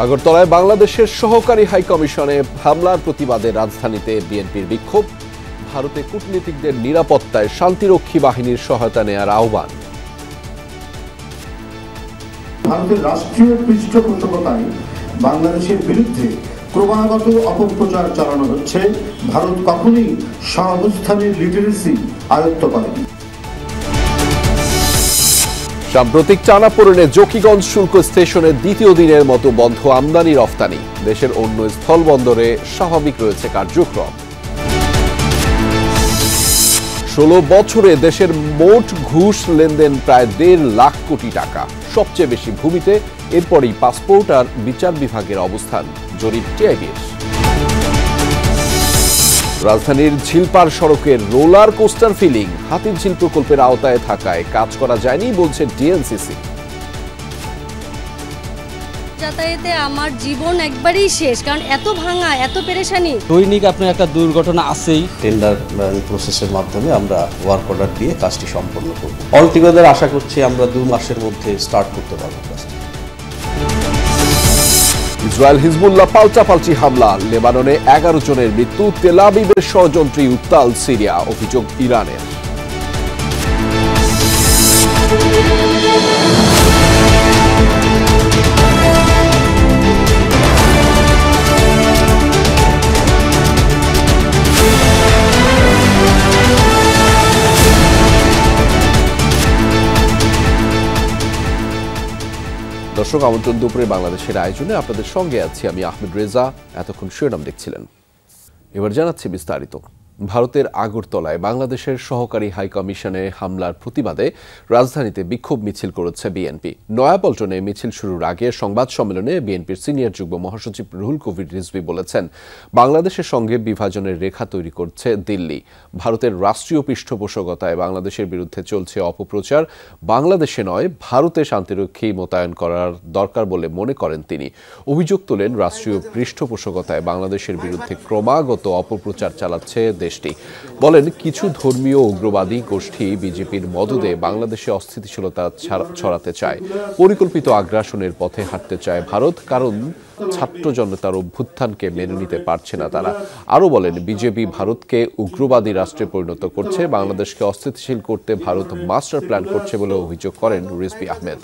আগরতলায় বাংলাদেশের সহকারী হাইকমিশনে হামলার প্রতিবাদে রাজধানীতে বিএনপির বিক্ষোভ। ভারতে কূটনীতিকদের নিরাপত্তায় শান্তিরক্ষী বাহিনীর সহায়তা নেয়ার আহ্বান। ভারতের রাষ্ট্রীয় পৃষ্ঠপোষকতায় বাংলাদেশের বিরুদ্ধে ক্রমাগত অপপ্রচার চালানো হচ্ছে। ভারত কখনোই সহাবস্থানের লিটারেসি আয়ত্ত করেনি। সাম্প্রতিক টানাপোড়েনে জকিগঞ্জ শুল্ক স্টেশনের দ্বিতীয় দিনের মতো বন্ধ আমদানি রফতানি। দেশের অন্য স্থলবন্দরে স্বাভাবিক রয়েছে কার্যক্রম। 16 বছরে দেশের মোট ঘুষ লেনদেন প্রায় 1.5 লাখ কোটি টাকা, সবচেয়ে বেশি ভূমিতে, এরপরই পাসপোর্ট আর বিচার বিভাগের অবস্থান, জরিপ টিআইবির। রাজধানীর ঝিলপার সড়কের রোলার কোস্টার ফিলিং হাতিরঝিল প্রকল্পের আওতায় থাকায় কাজ করা যায়নি বলছে ডিএনসিসি। যাতায়াতে আমার জীবন একবারেই শেষ, কারণ এত ভাঙা, এত পেরেশানি। দৈনিক আপনার একটা দুর্ঘটনা আছেই। টেন্ডার প্রসেসের মাধ্যমে আমরা ওয়ার্ক অর্ডার দিয়ে কাজটি সম্পন্ন করব। অলটুগেদার আশা করছি আমরা 2 মাসের মধ্যে স্টার্ট করতে পারবো কাজটি। ইসরায়েল হিজবুল্লাহ পাল্টাপাল্টি হামলা, লেবাননে 11 জনের মৃত্যু, তেল আবিবের ষড়যন্ত্রী উত্তাল সিরিয়া, অভিযোগ ইরানের। দর্শক, আমন্ত্রণ দুপুরে বাংলাদেশের আয়োজনে আপনাদের সঙ্গে আছি আমি আহমেদ রেজা। এতক্ষণ শিরোনাম দেখছিলেন, এবার জানাচ্ছি বিস্তারিত। ভারতের আগরতলায় বাংলাদেশের সহকারী হাইকমিশনে হামলার প্রতিবাদে রাজধানীতে বিক্ষোভ মিছিল করেছে বিএনপি। নয়াপল্টনে মিছিল শুরুর আগে সংবাদ সম্মেলনে বিএনপির সিনিয়র যুগ্ম মহাসচিব রুহুল কবির রিজভী বলেছেন, বাংলাদেশের সঙ্গে বিভাজনের রেখা তৈরি করছে দিল্লি। ভারতের রাষ্ট্রীয় পৃষ্ঠপোষকতায় বাংলাদেশের বিরুদ্ধে চলছে অপপ্রচার। বাংলাদেশে নয়, ভারতে শান্তিরক্ষী মোতায়েন করার দরকার বলে মনে করেন তিনি। অভিযোগ তোলেন, রাষ্ট্রীয় পৃষ্ঠপোষকতায় বাংলাদেশের বিরুদ্ধে ক্রমাগত অপপ্রচার চালাচ্ছে দেশটি। বলেন, কিছু ধর্মীয় উগ্রবাদী গোষ্ঠী বিজেপির মদদে বাংলাদেশে অস্থিতিশীলতা ছড়াতে চায়। পরিকল্পিত আগ্রাসনের পথে হাঁটতে চায় ভারত, কারণ ছাত্র জনতার অভ্যুত্থানকে মেনে নিতে পারছে না তারা। আরও বলেন, বিজেপি ভারতকে উগ্রবাদী রাষ্ট্রে পরিণত করছে, বাংলাদেশকে অস্থিতিশীল করতে ভারত মাস্টার প্ল্যান করছে বলে অভিযোগ করেন রিজভী আহমেদ।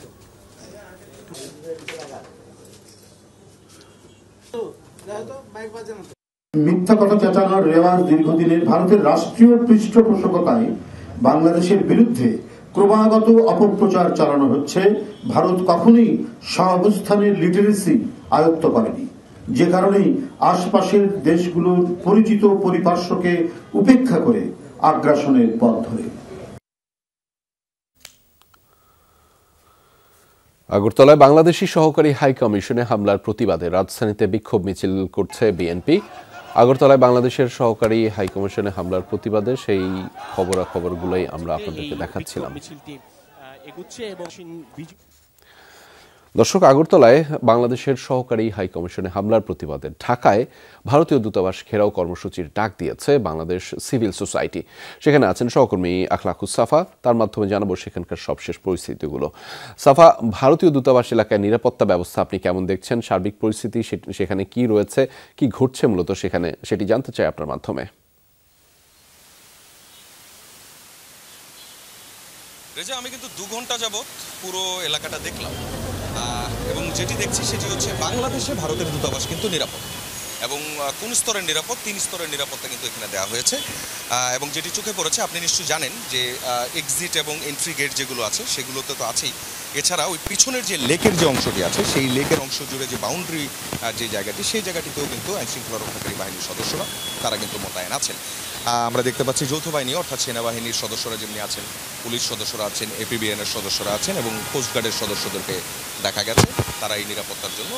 মিথ্যা কথা চেঁচানোর রেওয়াজ দীর্ঘদিনের। ভারতের রাষ্ট্রীয় পৃষ্ঠপোষকতায় বাংলাদেশের বিরুদ্ধে ক্রমাগত অপপ্রচার চালানো হচ্ছে। ভারত কখনোই সহাবস্থানের লিটারেসি আয়ত্ত করেনি, যে কারণেই আশপাশের দেশগুলোর পরিচিত পরিপার্শ্বকে উপেক্ষা করে আগ্রাসনের পথ ধরে। আগরতলায় বাংলাদেশি সহকারী হাইকমিশনে হামলার প্রতিবাদে রাজধানীতে বিক্ষোভ মিছিল করছে বিএনপি। আগরতলায় বাংলাদেশের সহকারী হাইকমিশনে হামলার প্রতিবাদে সেই খবরাখবরগুলোই আমরা আপনাদেরকে দেখাচ্ছিলাম। দর্শক, আগরতলায় বাংলাদেশের সহকারী হাইকমিশনে হামলার প্রতিবাদে ঢাকায় ভারতীয় দূতাবাস ঘেরাও কর্মসূচির ডাক দিয়েছে বাংলাদেশ সিভিল সোসাইটি। সেখানে আছেন সহকর্মী আখলাকুস সাফা, তার মাধ্যমে জানাবো সেখানকার সবশেষ পরিস্থিতিগুলো। সাফা, ভারতীয় দূতাবাস এলাকায় নিরাপত্তা ব্যবস্থা আপনি কেমন দেখছেন? সার্বিক পরিস্থিতি সেখানে কি রয়েছে, কি ঘটছে মূলত সেখানে, সেটি জানতে চাই আপনার মাধ্যমে। রেজা, আমি কিন্তু 2 ঘন্টা যাবৎ পুরো এলাকাটা দেখলাম এবং যেটি দেখছি সেটি হচ্ছে বাংলাদেশে ভারতের দূতাবাস কিন্তু নিরাপদ, এবং কোন স্তরের নিরাপদ? 3 স্তরের নিরাপত্তা কিন্তু এখানে দেওয়া হয়েছে। এবং যেটি চোখে পড়েছে, আপনি নিশ্চয়ই জানেন যে এক্সিট এবং এন্ট্রি গেট যেগুলো আছে সেগুলোতে তো আছেই। এছাড়া ওই পিছনের যে লেকের যে অংশটি আছে, সেই লেকের অংশ জুড়ে যে বাউন্ডারি যে জায়গাটি, সেই জায়গাটিতেও কিন্তু আইনশৃঙ্খলা রক্ষাকারী বাহিনীর সদস্যরা তারা কিন্তু মোতায়েন আছেন। আমরা দেখতে পাচ্ছি যৌথ বাহিনী অর্থাৎ সেনাবাহিনীর সদস্যরা যেমনি আছেন, পুলিশ সদস্যরা আছেন, এপিবিএনের সদস্যরা আছেন এবং কোস্টগার্ডের সদস্যদেরকে দেখা গেছে তারা এই নিরাপত্তার জন্য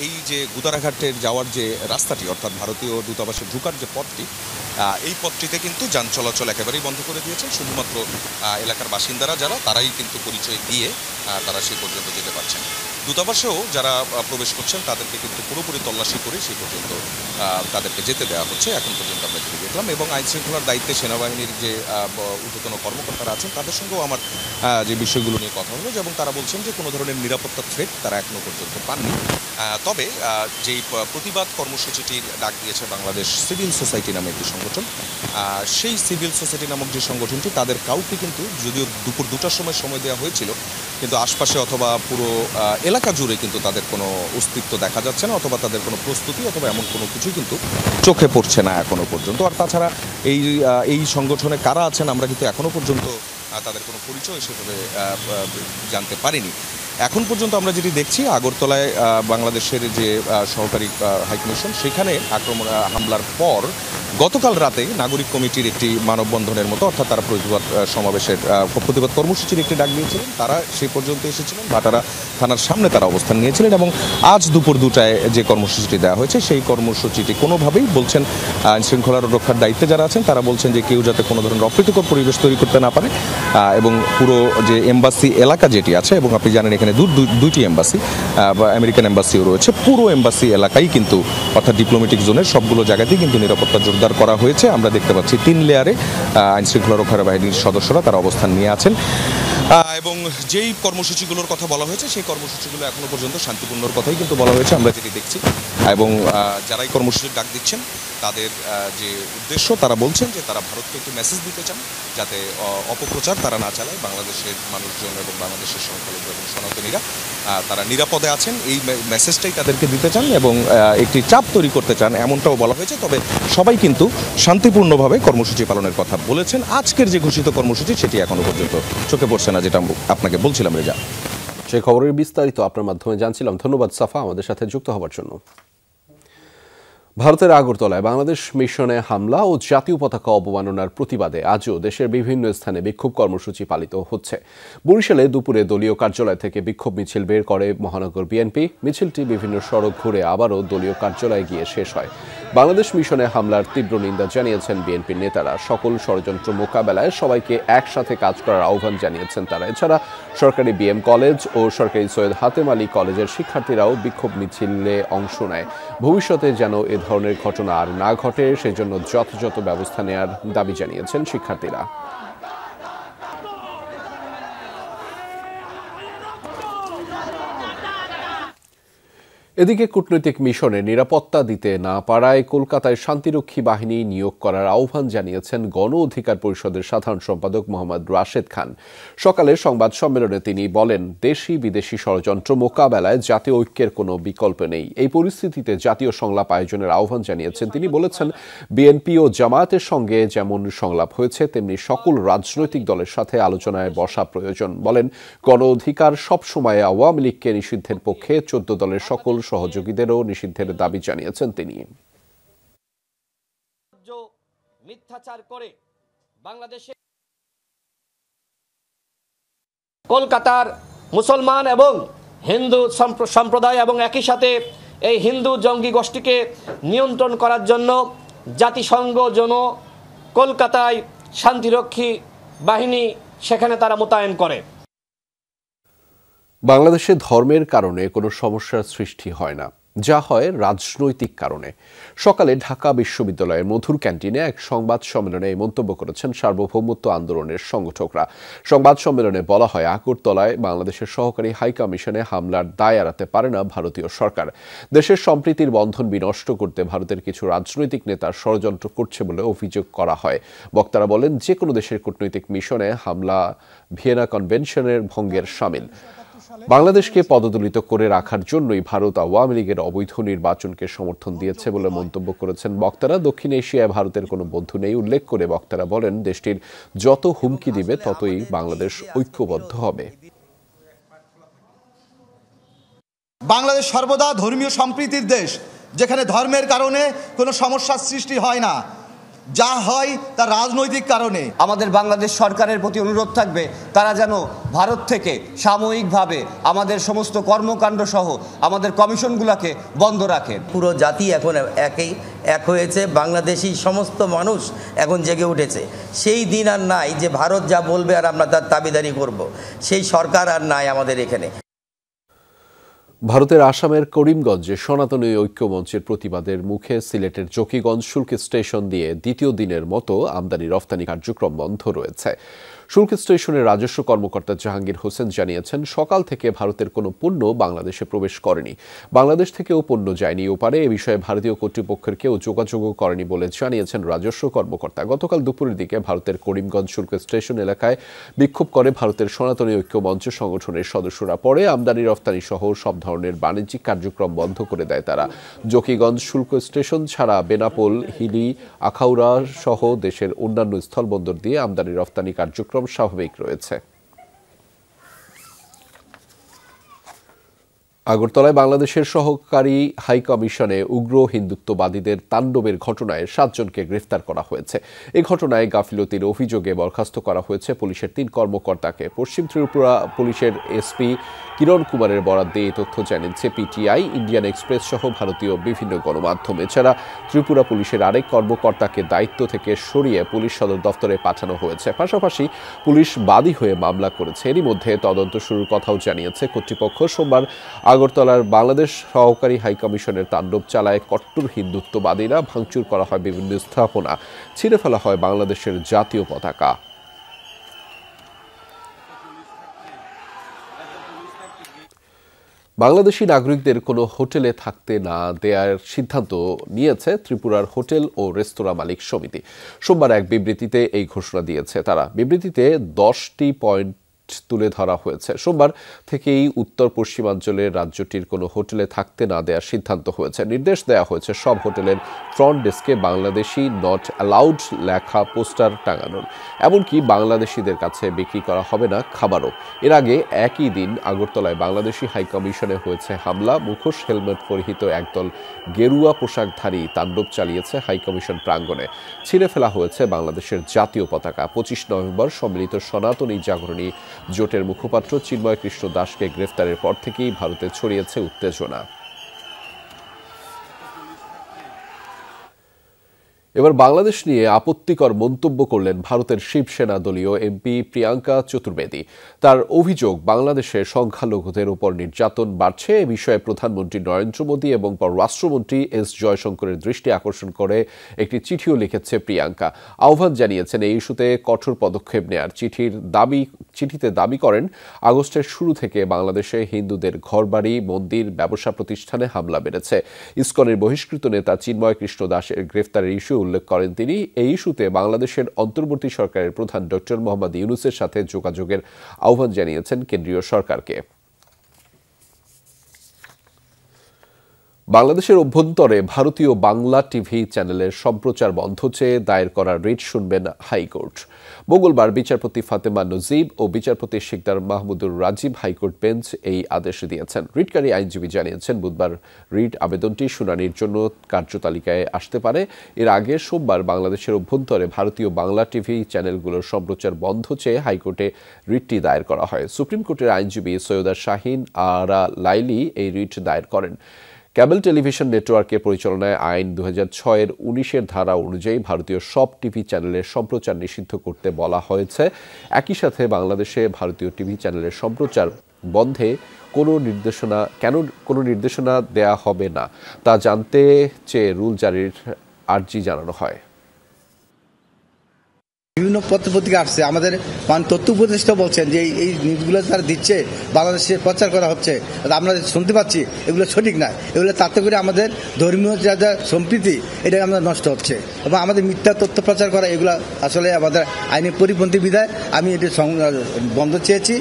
এই যে গুদারাঘাটের যাওয়ার যে রাস্তাটি, অর্থাৎ ভারতীয় দূতাবাসে ঢোকার যে পথটি, এই পথটিতে কিন্তু যান চলাচল একেবারেই বন্ধ করে দিয়েছে। শুধুমাত্র এলাকার বাসিন্দারা যারা তারাই কিন্তু পরিচয় দিয়ে তারা সেই পর্যন্ত যেতে পারছেন। দূতাবাসেও যারা প্রবেশ করছেন তাদেরকে কিন্তু পুরোপুরি তল্লাশি করে সেই পর্যন্ত তাদেরকে যেতে দেওয়া হচ্ছে এখন পর্যন্ত আমরা যেতে দেখলাম। এবং আইনশৃঙ্খলার দায়িত্বে সেনাবাহিনীর যে ঊর্ধ্বতন কর্মকর্তারা আছেন তাদের সঙ্গেও আমার যে বিষয়গুলো নিয়ে কথা হলো, এবং তারা বলছেন যে কোনো ধরনের নিরাপত্তা থ্রেট তারা এখনও পর্যন্ত পাননি। তবে যেই প্রতিবাদ কর্মসূচিটির ডাক দিয়েছে বাংলাদেশ সিভিল সোসাইটি নামে একটি সংগঠন, সেই সিভিল সোসাইটি নামক যে সংগঠনটি তাদের কাউকে কিন্তু যদিও দুপুর 2টার সময় দেওয়া হয়েছিল, কিন্তু আশপাশে অথবা পুরো এলাকা জুড়ে কিন্তু তাদের কোনো অস্তিত্ব দেখা যাচ্ছে না, অথবা তাদের কোনো প্রস্তুতি অথবা এমন কোনো কিছুই কিন্তু চোখে পড়ছে না এখনো পর্যন্ত। আর তাছাড়া এই সংগঠনে কারা আছেন আমরা কিন্তু এখনো পর্যন্ত তাদের কোনো পরিচয় সেভাবে জানতে পারিনি। এখন পর্যন্ত আমরা যেটি দেখছি, আগরতলায় বাংলাদেশের যে সহকারী হাইকমিশন সেখানে হামলার পর গতকাল রাতে নাগরিক কমিটির একটি মানববন্ধনের মতো, অর্থাৎ তারা প্রতিবাদ সমাবেশের প্রতিবাদ কর্মসূচির একটি ডাক দিয়েছিলেন। তারা সেই পর্যন্ত এসেছিলেন, ভাটারা থানার সামনে তারা অবস্থান নিয়েছিলেন, এবং আজ দুপুর 2টায় যে কর্মসূচিটি দেওয়া হয়েছে সেই কর্মসূচিটি কোনোভাবেই বলছেন আইনশৃঙ্খলা রক্ষার দায়িত্বে যারা আছেন তারা বলছেন যে কেউ যাতে কোনো ধরনের অপ্রীতিকর পরিবেশ তৈরি করতে না পারে, এবং পুরো যে এম্বাসি এলাকা যেটি আছে, এবং আপনি জানেন এখানে দুইটি এম্বাসি বা আমেরিকান এম্বাসিও রয়েছে, পুরো এম্বাসি এলাকাই কিন্তু অর্থাৎ ডিপ্লোম্যাটিক জোনের সবগুলো জায়গাতেই কিন্তু নিরাপত্তা জোরদার করা হয়েছে। আমরা দেখতে পাচ্ছি 3 লেয়ারে আইনশৃঙ্খলা রক্ষা বাহিনীর সদস্যরা তারা অবস্থান নিয়ে আছেন, এবং যেই কর্মসূচিগুলোর কথা বলা হয়েছে সেই কর্মসূচিগুলো এখনো পর্যন্ত শান্তিপূর্ণর কথাই কিন্তু বলা হয়েছে আমরা যেটি দেখছি। এবং যারাই কর্মসূচির ডাক দিচ্ছেন তাদের যে উদ্দেশ্য, তারা বলছেন যে তারা ভারতকে একটি মেসেজ দিতে চান যাতে অপপ্রচার তারা না চালায়, বাংলাদেশের মানুষজন এবং বাংলাদেশের সংখ্যালঘু এবং সনাতনীরা তারা নিরাপদে আছেন এই মেসেজটাই তাদেরকে দিতে চান, এবং একটি চাপ তৈরি করতে চান এমনটাও বলা হয়েছে। তবে সবাই কিন্তু শান্তিপূর্ণভাবে কর্মসূচি পালনের কথা বলেছেন। আজকের যে ঘোষিত কর্মসূচি সেটি এখনো পর্যন্ত চোখে পড়ছে না, যেটা আপনাকে বলছিলাম রেজা। সেই খবরের বিস্তারিত আপনার মাধ্যমে জানছিলাম। ধন্যবাদ সাফা আমাদের সাথে যুক্ত হওয়ার জন্য। ভারতের আগরতলায় বাংলাদেশ মিশনে হামলা ও জাতীয় পতাকা অবমাননার প্রতিবাদে আজও দেশের বিভিন্ন স্থানে বিক্ষোভ কর্মসূচি পালিত হচ্ছে। বরিশালে দুপুরে দলীয় কার্যালয় থেকে বিক্ষোভ মিছিল বের করে মহানগর বিএনপি। মিছিলটি বিভিন্ন সড়ক ঘুরে আবারও দলীয় কার্যালয়ে গিয়ে শেষ হয়। বাংলাদেশ মিশনে হামলার তীব্র নিন্দা জানিয়েছেন বিএনপির নেতারা। সকল ষড়যন্ত্র মোকাবেলায় সবাইকে একসাথে কাজ করার আহ্বান জানিয়েছেন তারা। এছাড়া সরকারি বিএম কলেজ ও সরকারি সৈয়দ হাতেম আলী কলেজের শিক্ষার্থীরাও বিক্ষোভ মিছিলে অংশ নেয়। ভবিষ্যতে যেন এ ধরনের ঘটনা আর না ঘটে সেজন্য যথাযথ ব্যবস্থা নেওয়ার দাবি জানিয়েছেন শিক্ষার্থীরা। এদিকে কূটনৈতিক মিশনে নিরাপত্তা দিতে না পারায় কলকাতায় শান্তিরক্ষী বাহিনী নিয়োগ করার আহ্বান জানিয়েছেন গণ অধিকার পরিষদের সাধারণ সম্পাদক মোহাম্মদ রাশেদ খান। সকালে সংবাদ সম্মেলনে তিনি বলেন, দেশি বিদেশি ষড়যন্ত্র মোকাবেলায় জাতীয় ঐক্যের কোনো বিকল্প নেই। এই পরিস্থিতিতে জাতীয় সংলাপ আয়োজনের আহ্বান জানিয়েছেন তিনি। বলেছেন, বিএনপি ও জামায়াতের সঙ্গে যেমন সংলাপ হয়েছে তেমনি সকল রাজনৈতিক দলের সাথে আলোচনায় বসা প্রয়োজন। বলেন, গণ অধিকার সবসময় আওয়ামী লীগকে নিষিদ্ধের পক্ষে, 14 দলের সকল সহযোগীদেরও নিষিদ্ধের দাবি জানিয়েছেন তিনি। মিথ্যাচার করে বাংলাদেশে কলকাতার মুসলমান এবং হিন্দু সম্প্রদায় এবং একই সাথে এই হিন্দু জঙ্গি গোষ্ঠীকে নিয়ন্ত্রণ করার জন্য জাতিসংঘ কলকাতায় শান্তিরক্ষী বাহিনী সেখানে তারা মোতায়েন করে। বাংলাদেশে ধর্মের কারণে কোনো সমস্যার সৃষ্টি হয় না, যা হয় রাজনৈতিক কারণে। সকালে ঢাকা বিশ্ববিদ্যালয়ের মধুর ক্যান্টিনে এক সংবাদ সম্মেলনে এই মন্তব্য করেছেন সার্বভৌমত্ব আন্দোলনের সংগঠকরা। সংবাদ সম্মেলনে বলা হয়, আগরতলায় বাংলাদেশের সহকারী হাইকমিশনে হামলার দায় এড়াতে পারে না ভারতীয় সরকার। দেশের সম্প্রীতির বন্ধন বিনষ্ট করতে ভারতের কিছু রাজনৈতিক নেতা ষড়যন্ত্র করছে বলে অভিযোগ করা হয়। বক্তারা বলেন, যে কোনো দেশের কূটনৈতিক মিশনে হামলা ভিয়েনা কনভেনশনের ভঙ্গের শামিল। বাংলাদেশকে পদদলিত করে রাখার জন্যই ভারত আওয়ামী লীগের অবৈধ নির্বাচনকে সমর্থন দিয়েছে বলে মন্তব্য করেছেন বক্তারা। দক্ষিণ এশিয়ায় ভারতের কোনো বন্ধু নেই উল্লেখ করে বক্তারা বলেন, দেশটির যত হুমকি দিবে ততই বাংলাদেশ ঐক্যবদ্ধ হবে। বাংলাদেশ সর্বদা ধর্মীয় সম্প্রীতির দেশ, যেখানে ধর্মের কারণে কোনো সমস্যার সৃষ্টি হয় না, যা হয় তা রাজনৈতিক কারণে। আমাদের বাংলাদেশ সরকারের প্রতি অনুরোধ থাকবে, তারা যেন ভারত থেকে সাময়িকভাবে আমাদের সমস্ত কর্মকাণ্ড সহ আমাদের কমিশনগুলোকে বন্ধ রাখে। পুরো জাতি এখন এক হয়েছে, বাংলাদেশি সমস্ত মানুষ এখন জেগে উঠেছে। সেই দিন আর নাই যে ভারত যা বলবে আর আমরা তার দাবিদারি করব, সেই সরকার আর নাই আমাদের এখানে। ভারতের আসামের করিমগঞ্জে সনাতনী ঐক্যমঞ্চের প্রতিবাদের মুখে সিলেটের জকিগঞ্জ শুল্ক স্টেশন দিয়ে দ্বিতীয় দিনের মতো আমদানি রফতানি কার্যক্রম বন্ধ রয়েছে। শুল্ক স্টেশনের রাজস্ব কর্মকর্তা জাহাঙ্গীর হোসেন জানিয়েছেন, সকাল থেকে ভারতের কোনো পণ্য বাংলাদেশে প্রবেশ করেনি, বাংলাদেশ থেকেও পণ্য যায়নি ওপারে। এ বিষয়ে ভারতীয় কর্তৃপক্ষের কেউ যোগাযোগও করেনি বলে জানিয়েছেন রাজস্ব কর্মকর্তা। গতকাল দুপুরের দিকে ভারতের করিমগঞ্জ শুল্ক স্টেশন এলাকায় বিক্ষোভ করে ভারতের সনাতনী ঐক্যমঞ্চ সংগঠনের সদস্যরা। পরে আমদানি রফতানি সহ সব ধরনের বাণিজ্যিক কার্যক্রম বন্ধ করে দেয় তারা। জকিগঞ্জ শুল্ক স্টেশন ছাড়া বেনাপোল, হিলি, আখাউড়া সহ দেশের অন্যান্য স্থলবন্দর দিয়ে আমদানি রফতানি কার্যক্রম স্বাভাবিক রয়েছে। আগরতলায় বাংলাদেশের সহকারী হাই কমিশনে উগ্র হিন্দুত্ববাদীদের তাণ্ডবের ঘটনায় 7 জনকে গ্রেফতার করা হয়েছে। এই ঘটনায় গাফিলতির অভিযোগে বরখাস্ত করা হয়েছে পুলিশের 3 কর্মকর্তাকে। পশ্চিম ত্রিপুরা পুলিশের এসপি কিরণ কুমারের বরাত দিয়ে এই তথ্য জানিয়েছে পিটিআই, ইন্ডিয়ান এক্সপ্রেস সহ ভারতীয় বিভিন্ন গণমাধ্যম। এছাড়া ত্রিপুরা পুলিশের আরেক কর্মকর্তাকে দায়িত্ব থেকে সরিয়ে পুলিশ সদর দফতরে পাঠানো হয়েছে। পাশাপাশি পুলিশ বাদী হয়ে মামলা করেছে। এরই মধ্যে তদন্ত শুরুর কথাও জানিয়েছে কর্তৃপক্ষ। সোমবার আগরতলার বাংলাদেশ সহকারী হাইকমিশনের তাণ্ডব চালায় কট্টর হিন্দুত্ববাদীরা। ভাঙচুর করা হয় বিভিন্ন স্থাপনা, ছিঁড়ে ফেলা হয় বাংলাদেশের জাতীয় পতাকা। বাংলাদেশি নাগরিকদের কোনো হোটেলে থাকতে না দেওয়ার সিদ্ধান্ত নিয়েছে ত্রিপুরার হোটেল ও রেস্তোরাঁ মালিক সমিতি। সোমবার এক বিবৃতিতে এই ঘোষণা দিয়েছে তারা। বিবৃতিতে 10টি পয়েন্ট তুলে ধরা হয়েছে। সোমবার থেকেই উত্তর পশ্চিমাঞ্চলের রাজ্যটির কোনো হোটেলে থাকতে না দেওয়ার সিদ্ধান্ত হয়েছে। নির্দেশ দেওয়া হয়েছে সব হোটেলের ফ্রন্ট ডেস্কে বাংলাদেশি নট অ্যালাউড লেখা পোস্টার টাঙানোর। এমনকি বাংলাদেশিদের কাছে বিক্রি করা হবে না খাবারও। এর আগে একই দিন আগরতলায় বাংলাদেশি হাইকমিশনে হয়েছে হামলা। মুখোশ হেলমেট পরিহিত একদল গেরুয়া পোশাকধারী তাণ্ডব চালিয়েছে হাইকমিশন প্রাঙ্গণে। ছিঁড়ে ফেলা হয়েছে বাংলাদেশের জাতীয় পতাকা। 25 নভেম্বর সম্মিলিত সনাতনী জাগরণী জোটের মুখপাত্র চিন্ময় কৃষ্ণ দাসকে গ্রেফতারের পর থেকেই ভারতে ছড়িয়েছে উত্তেজনা। এবার বাংলাদেশ নিয়ে আপত্তিকর মন্তব্য করলেন ভারতের শিবসেনা দলীয় এমপি প্রিয়াঙ্কা চতুর্বেদী। তার অভিযোগ, বাংলাদেশে সংখ্যালঘুদের উপর নির্যাতন বাড়ছে। এ বিষয়ে প্রধানমন্ত্রী নরেন্দ্র মোদী এবং পররাষ্ট্রমন্ত্রী এস জয়শঙ্করের দৃষ্টি আকর্ষণ করে একটি চিঠিও লিখেছে প্রিয়াঙ্কা। আহ্বান জানিয়েছেন এই ইস্যুতে কঠোর পদক্ষেপ নেয়ার। চিঠিতে দাবি করেন, আগস্টের শুরু থেকে বাংলাদেশে হিন্দুদের ঘরবাড়ি, মন্দির, ব্যবসা প্রতিষ্ঠানে হামলা বেড়েছে। ইসকনের বহিষ্কৃত নেতা চিন্ময় কৃষ্ণ দাসের গ্রেফতারের ইস্যু উল্লেখ করেন তিনি। এই ইস্যুতে বাংলাদেশের অন্তর্বর্তী সরকারের প্রধান ডক্টর মোহাম্মদ ইউনূসের সাথে যোগাযোগের আহ্বান জানিয়েছেন কেন্দ্রীয় সরকারকে। বাংলাদেশের অভ্যন্তরে ভারতীয় বাংলা টিভি চ্যানেলের সম্প্রচার বন্ধ চেয়ে দায়ের করা রিট শুনবেন হাইকোর্ট। মঙ্গলবার বিচারপতি ফাতেমা নজিব ও বিচারপতি শিকদার মাহমুদুর রাজীব হাইকোর্ট বেঞ্চ এই আদেশ দিয়েছেন। রিটকারী আইনজীবী জানিয়েছেন, বুধবার রিট আবেদনটি শুনানির জন্য কার্যতালিকায় আসতে পারে। এর আগে সোমবার বাংলাদেশের অভ্যন্তরে ভারতীয় বাংলা টিভি চ্যানেলগুলোর সম্প্রচার বন্ধ চেয়ে হাইকোর্টে রিটটি দায়ের করা হয়। সুপ্রিম কোর্টের আইনজীবী সৈয়দা শাহিন আরা লাইলি এই রিট দায়ের করেন। কেবল টেলিভিশন নেটওয়ার্কের পরিচালনায় আইন 2006-এর 19-এর ধারা অনুযায়ী ভারতীয় সব টিভি চ্যানেলের সম্প্রচার নিষিদ্ধ করতে বলা হয়েছে। একই সাথে বাংলাদেশে ভারতীয় টিভি চ্যানেলের সম্প্রচার বন্ধে কোনো নির্দেশনা দেয়া হবে না তা জানতে চেয়ে রুল জারির আর্জি জানানো হয়। বিভিন্ন পত্রপত্রিকা আসছে, আমাদের তথ্য উপদেষ্টা বলছেন যে এই নিউজগুলো তারা দিচ্ছে, বাংলাদেশে প্রচার করা হচ্ছে, আমরা শুনতে পাচ্ছি এগুলো সঠিক না। এগুলো তাতে করে আমাদের ধর্মীয় যা সম্প্রীতি এটা আমাদের নষ্ট হচ্ছে এবং আমাদের মিথ্যা তথ্য প্রচার করা এগুলো আসলে আমাদের আইনের পরিপন্থী বিধায় আমি এটি বন্ধ চেয়েছি।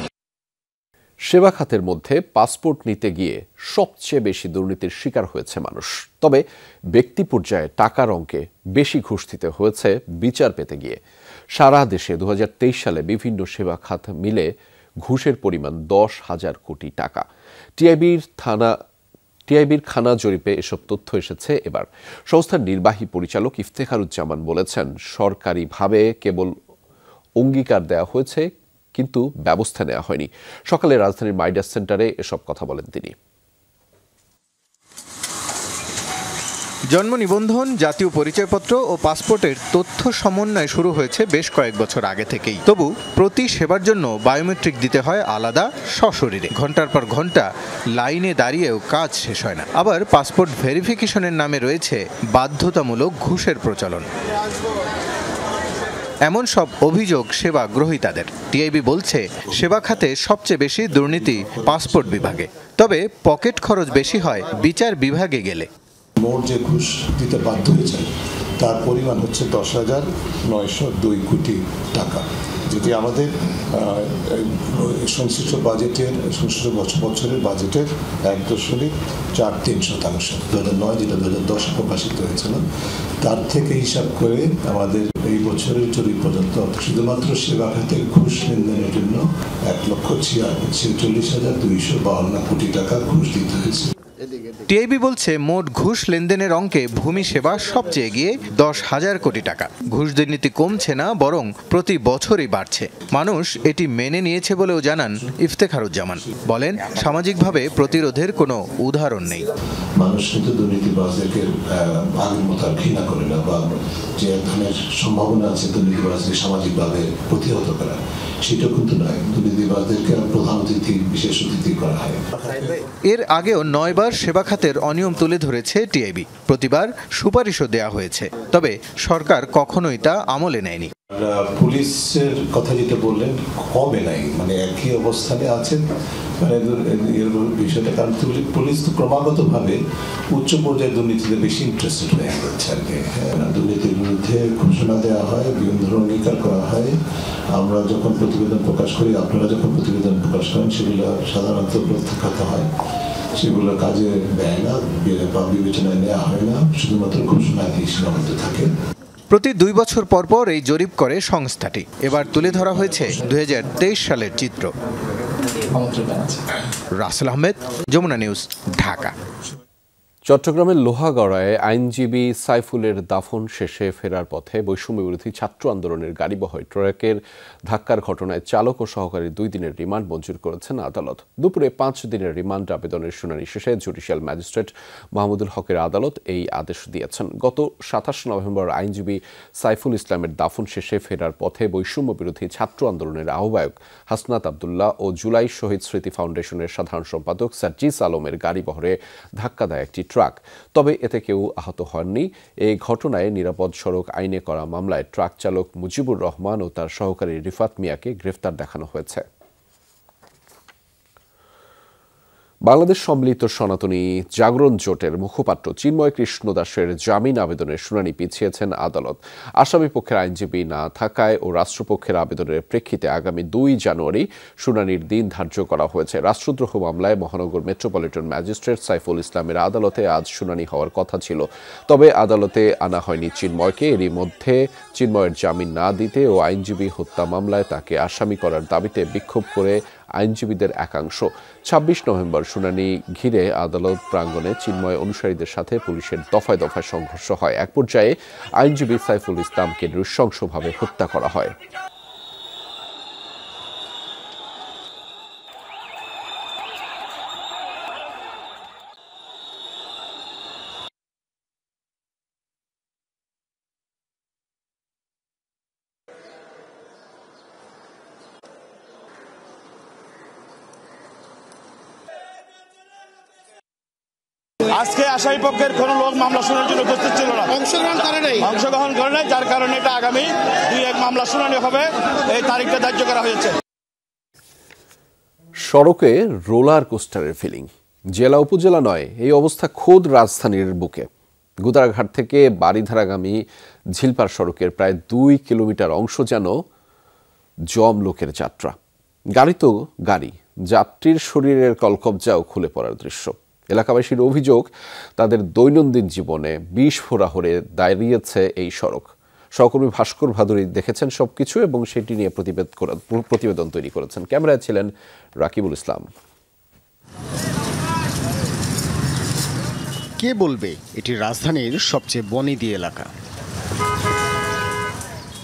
সেবা খাতের মধ্যে পাসপোর্ট নিতে গিয়ে সবচেয়ে বেশি দুর্নীতির শিকার হয়েছে মানুষ। তবে ব্যক্তি পর্যায়ে টাকার অঙ্কে বেশি ঘুষ দিতে হয়েছে বিচার পেতে গিয়ে। সারা দেশে 2023 সালে বিভিন্ন সেবা খাত মিলে ঘুষের পরিমাণ 10,000 কোটি টাকা। টিআইবির খানা জরিপে এসব তথ্য এসেছে এবার। সংস্থার নির্বাহী পরিচালক ইফতেখারুজ্জামান বলেছেন, সরকারিভাবে কেবল অঙ্গীকার দেওয়া হয়েছে, কিন্তু ব্যবস্থা নেওয়া হয়নি। সকালে রাজধানীর মাইডাস সেন্টারে এসব কথা বলেন তিনি। জন্ম নিবন্ধন, জাতীয় পরিচয়পত্র ও পাসপোর্টের তথ্য সমন্বয় শুরু হয়েছে বেশ কয়েক বছর আগে থেকেই। তবু প্রতি সেবার জন্য বায়োমেট্রিক দিতে হয় আলাদা, সশরীরে। ঘন্টার পর ঘন্টা লাইনে দাঁড়িয়েও কাজ শেষ হয় না। আবার পাসপোর্ট ভেরিফিকেশনের নামে রয়েছে বাধ্যতামূলক ঘুষের প্রচলন। এমন সব অভিযোগ সেবা গ্রহীতাদের। টিআইবি বলছে, সেবা খাতে সবচেয়ে বেশি দুর্নীতি পাসপোর্ট বিভাগে। তবে পকেট খরচ বেশি হয় বিচার বিভাগে গেলে। মোট যে ঘুষ দিতে বাধ্য হয়েছে তার পরিমাণ হচ্ছে 10,902 কোটি টাকা, যেটি আমাদের সংশ্লিষ্ট বাজেটের বছরের বাজেটের 1.43%। 2009 যেটা 2010 প্রকাশিত হয়েছিল তার থেকে হিসাব করে আমাদের এই বছরের জরিপ পর্যন্ত শুধুমাত্র সেবা খাতে ঘুষ লেনদেনের জন্য 1,46,252 কোটি টাকা ঘুষ দিতে হয়েছে। টিআইবি বলছে, মোট ঘুষ লেনদেনের অঙ্কে ভূমি সেবা সবচেয়ে এগিয়ে 10,000 কোটি টাকা। ঘুষ দুর্নীতি কমছে না, বরং প্রতি বছরই বাড়ছে। মানুষ এটি মেনে নিয়েছে বলেও জানান ইফতেখারুজ্জামান। বলেন, সামাজিকভাবে প্রতিরোধের কোনো উদাহরণ নেই। মানুষ কিন্তু দুর্নীতিবাজদেরকে আগের মতো আর ঘৃণা করে না, বা যে ধরনের সম্ভাবনা আছে দুর্নীতিবাজদের সামাজিকভাবে প্রতিহত করা, সেটা কিন্তু নয়। দুর্নীতিবাজদেরকে প্রধান অতিথি, বিশেষ অতিথি করা হয়। এর আগেও 9 বার সেবা খাতের অনিয়ম তুলে ধরেছে টিআইবি। প্রতিবার সুপারিশও দেয়া হয়েছে, তবে সরকার কখনোই তা আমলে নেয়নি। পুলিশের কথা যেটা বললেন, কমে নাই, মানে একই অবস্থানে আছেন, মানে বিষয়টা। কারণ পুলিশ তো ক্রমাগতভাবে উচ্চ পর্যায়ে দুর্নীতিতে বেশি ইন্টারেস্টেড হয়ে যাচ্ছে আর কি। দুর্নীতির বিরুদ্ধে ঘোষণা দেওয়া হয়, বিভিন্ন ধরনের অঙ্গীকার করা হয়। আমরা যখন প্রতিবেদন প্রকাশ করি, আপনারা যখন প্রতিবেদন প্রকাশ করেন, সেগুলো সাধারণত প্রত্যাখ্যাত হয়, সেগুলো কাজে দেয় না বা বিবেচনায় নেওয়া হয় না, শুধুমাত্র ঘোষণা দিয়ে সীমাবদ্ধ থাকে। প্রতি 2 বছর পর পর এই জরিপ করে সংস্থাটি। এবার তুলে ধরা হয়েছে 2023 সালের চিত্র। রাসেল আহমেদ, যমুনা নিউজ, ঢাকা। চট্টগ্রামের লোহাগড়ায় আইনজীবী সাইফুলের দাফন শেষে ফেরার পথে বৈষম্য বিরোধী ছাত্র আন্দোলনের গাড়িবহর ট্রাকের ধাক্কার ঘটনায় চালক ও সহকারী 2 দিনের রিমান্ড মঞ্জুর করেছেন আদালত। দুপুরে 5 দিনের রিমান্ড আবেদনের শুনানি শেষে জুডিশিয়াল ম্যাজিস্ট্রেট মাহমুদুল হকের আদালত এই আদেশ দিয়েছেন। গত 27 নভেম্বর আইনজীবী সাইফুল ইসলামের দাফন শেষে ফেরার পথে বৈষম্য বিরোধী ছাত্র আন্দোলনের আহ্বায়ক হাসনাত আবদুল্লাহ ও জুলাই শহীদ স্মৃতি ফাউন্ডেশনের সাধারণ সম্পাদক সার্জিস আলমের গাড়িবহরে ধাক্কা দেয় একটি ট্রাক। তবে এতে কেউ আহত হননি। এই ঘটনায় নিরাপদ সড়ক আইনে করা মামলায় ট্রাক চালক মুজিবুর রহমান ও তার সহকারী রিফাত মিয়াকে গ্রেফতার দেখানো হয়েছে। বাংলাদেশ সম্মিলিত সনাতনী জাগরণ জোটের মুখপাত্র চিন্ময় কৃষ্ণ দাসের জামিন আবেদনের শুনানি পিছিয়েছেন আদালত। আসামি পক্ষের আইনজীবী না থাকায় ও রাষ্ট্রপক্ষের আবেদনের প্রেক্ষিতে আগামী 2 জানুয়ারি শুনানির দিন ধার্য করা হয়েছে। রাষ্ট্রদ্রোহ মামলায় মহানগর মেট্রোপলিটন ম্যাজিস্ট্রেট সাইফুল ইসলামের আদালতে আজ শুনানি হওয়ার কথা ছিল, তবে আদালতে আনা হয়নি চিন্ময়কে। এরই মধ্যে চিন্ময়ের জামিন না দিতে ও আইনজীবী হত্যা মামলায় তাকে আসামি করার দাবিতে বিক্ষোভ করে আইনজীবীদের একাংশ। 26 নভেম্বর শুনানি ঘিরে আদালত প্রাঙ্গণে চিন্ময় অনুসারীদের সাথে পুলিশের দফায় দফায় সংঘর্ষ হয়। এক পর্যায়ে আইনজীবী সাইফুল ইসলামকে নৃশংসভাবে হত্যা করা হয়। আজকে আসামি পক্ষের কোন লোক মামলা শোনার জন্য উপস্থিত ছিল না, অংশগ্রহণ করে নাই, যার কারণে এটা আগামী 2-1 মামলা শুনানি হবে, এই তারিখটা ধার্য করা হয়েছে। সড়কে রোলার কোস্টারের ফিলিং, জেলা উপজেলা নয়, এই অবস্থা খোদ রাজধানীর বুকে। গুদারাঘাট থেকে বাড়িধারাগামী ঝিলপার সড়কের প্রায় 2 কিলোমিটার অংশ যেন জম লোকের যাত্রা। গাড়ি তো গাড়ি, যাত্রীর শরীরের কলকবজাও খুলে পড়ার দৃশ্য। এলাকাবাসীর অভিযোগ, তাদের দৈনন্দিন জীবনে বিস্ফোরা হয়ে দাঁড়িয়েছে এই সড়ক। সহকর্মী ভাস্কর ভাদুরী দেখেছেন সবকিছু এবং সেটি নিয়ে প্রতিবেদন তৈরি করেছেন। ক্যামেরায় ছিলেন রাকিবুল ইসলাম। কে বলবে এটি রাজধানীর সবচেয়ে বনেদি এলাকা?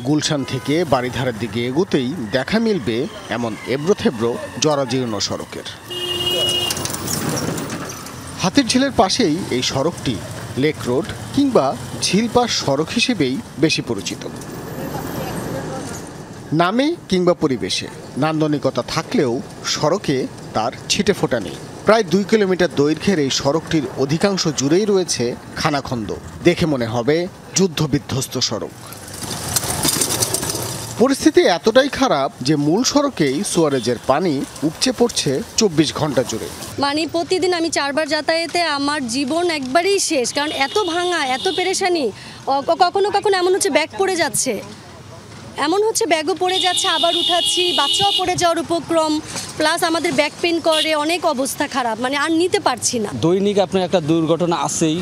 গুলশান থেকে বাড়িধারার দিকে এগোতেই দেখা মিলবে এমন এবড়োথেবড়ো জরাজীর্ণ সড়কের। হাতির ঝিলের পাশেই এই সড়কটি লেক রোড কিংবা ঝিলপার সড়ক হিসেবেই বেশি পরিচিত। নামে কিংবা পরিবেশে নান্দনিকতা থাকলেও সড়কে তার ছিটে ফোটা নেই। প্রায় 2 কিলোমিটার দৈর্ঘ্যের এই সড়কটির অধিকাংশ জুড়েই রয়েছে খানাখন্দ। দেখে মনে হবে যুদ্ধবিধ্বস্ত সড়ক। পরিস্থিতি এতটাই খারাপ যে মূল সড়কেই সুয়ারেজের পানি উপচে পড়ছে 24 ঘন্টা জুড়ে। মানে প্রতিদিন আমি 4 বার যাতায়াতে আমার জীবন একবারেই শেষ, কারণ এত ভাঙা, এত পেরেশানি। কখনো কখনো এমন হচ্ছে ব্যাগ পড়ে যাচ্ছে, ব্যাগও পড়ে যাচ্ছে, আবার উঠাচ্ছি, বাচ্চাও পড়ে যাওয়ার উপক্রম, প্লাস আমাদের ব্যাক পেন করে, অনেক অবস্থা খারাপ, মানে আর নিতে পারছি না। দৈনিক আপনার একটা দুর্ঘটনা আছেই,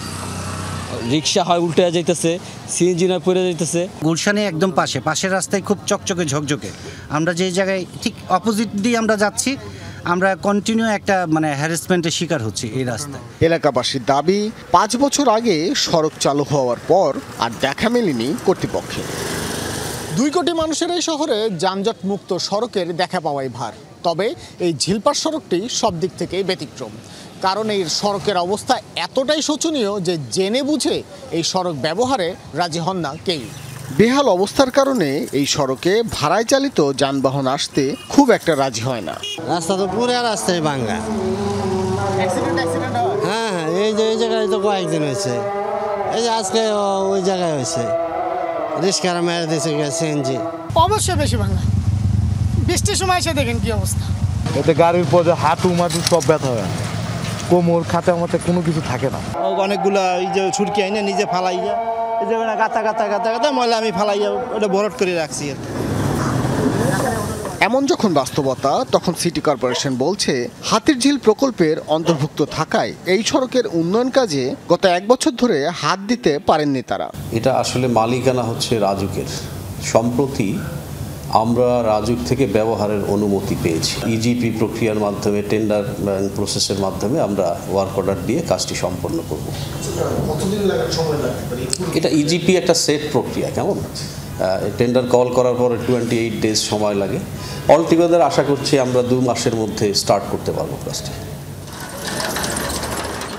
রিক্সা হয় উল্টে যাইতেছে, সিএনজি না পড়ে যাইতেছে। গুলশানে একদম পাশের রাস্তায় খুব চকচকে ঝকঝকে। আমরা যে জায়গায় ঠিক অপোজিট দিয়ে আমরা যাচ্ছি, আমরা কন্টিনিউ একটা হ্যারাসমেন্টের শিকার হচ্ছি এই রাস্তায়। এলাকাবাসীর দাবি 5 বছর আগে সড়ক চালু হওয়ার পর আর দেখা মেলেনি কর্তৃপক্ষের। 2 কোটি মানুষের এই শহরে যানজট মুক্ত সড়কের দেখা পাওয়াই ভার। তবে এই ঝিলপার সড়কটি সব দিক থেকেই ব্যতিক্রম, কারণ এই সড়কের অবস্থা এতটাই শোচনীয় যে জেনে বুঝে এই সড়ক ব্যবহারে রাজি হন না কেউ। বেহাল অবস্থার কারণে এই সড়কে ভাড়ায় চালিত যানবাহন আসতে খুব একটা রাজি হয় না। রাস্তা তো পুরো রাস্তায় ভাঙা। হ্যাঁ, এই জায়গায় তো কয়েকদিন হয়েছে, এই যে আজকে ওই জায়গায় হয়েছে, রিস্কারা মেরে দিয়েছে সিএনজি। অবশ্যই বেশি ভাঙা, বৃষ্টির সময় এসে দেখেন কি অবস্থা। এতে গাড়ির পরে হাঁটু মাটু সব ব্যথা হয়, কোমর খাতে মতে কোনো কিছু থাকে না। অনেকগুলা এই যে ছুটকি আইনে নিজে ফালাইয়া, এই যে গাতা ময়লা আমি ফালাইয়া ওটা ভরট করে রাখছি। এমন যখন বাস্তবতা, তখন সিটি কর্পোরেশন বলছে হাতিরঝিল প্রকল্পের অন্তর্ভুক্ত থাকায় এই সড়কের উন্নয়ন কাজে গত 1 বছর ধরে হাত দিতে পারেননি তারা। এটা আসলে মালিকানা হচ্ছে রাজুকের। সম্প্রতি আমরা রাজুক থেকে ব্যবহারের অনুমতি পেয়েছি। ইজিপি প্রক্রিয়ার মাধ্যমে, টেন্ডার প্রসেসের মাধ্যমে আমরা ওয়ার্ক অর্ডার দিয়ে কাজটি সম্পন্ন করব। এটা ইজিপি একটা সেট প্রক্রিয়া, কেমন টেন্ডার কল করার পরে 28 ডেজ সময় লাগে। অলটুগেদার আশা করছি আমরা 2 মাসের মধ্যে স্টার্ট করতে পারবো কাজটি।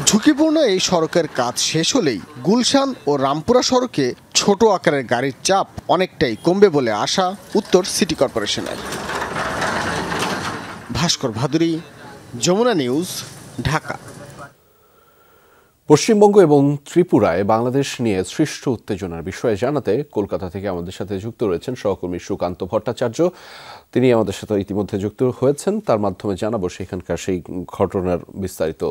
ঝুঁকিপূর্ণ এই সড়কের কাজ শেষ হলেই গুলশান ও রামপুরা সড়কে ছোট আকারের গাড়ির চাপ অনেকটাই কমবে বলে আশা উত্তর সিটি কর্পোরেশনের। ভাস্কর ভাদুরী, যমুনা নিউজ, ঢাকা। পশ্চিমবঙ্গ এবং ত্রিপুরায় বাংলাদেশ নিয়ে সৃষ্ট উত্তেজনার বিষয়ে জানাতে কলকাতা থেকে আমাদের সাথে যুক্ত রয়েছেন সহকর্মী সুকান্ত ভট্টাচার্য। তিনি আমাদের সাথে ইতিমধ্যে যুক্ত হয়েছেন, তার মাধ্যমে জানাবো সেখানকার সেই ঘটনার বিস্তারিত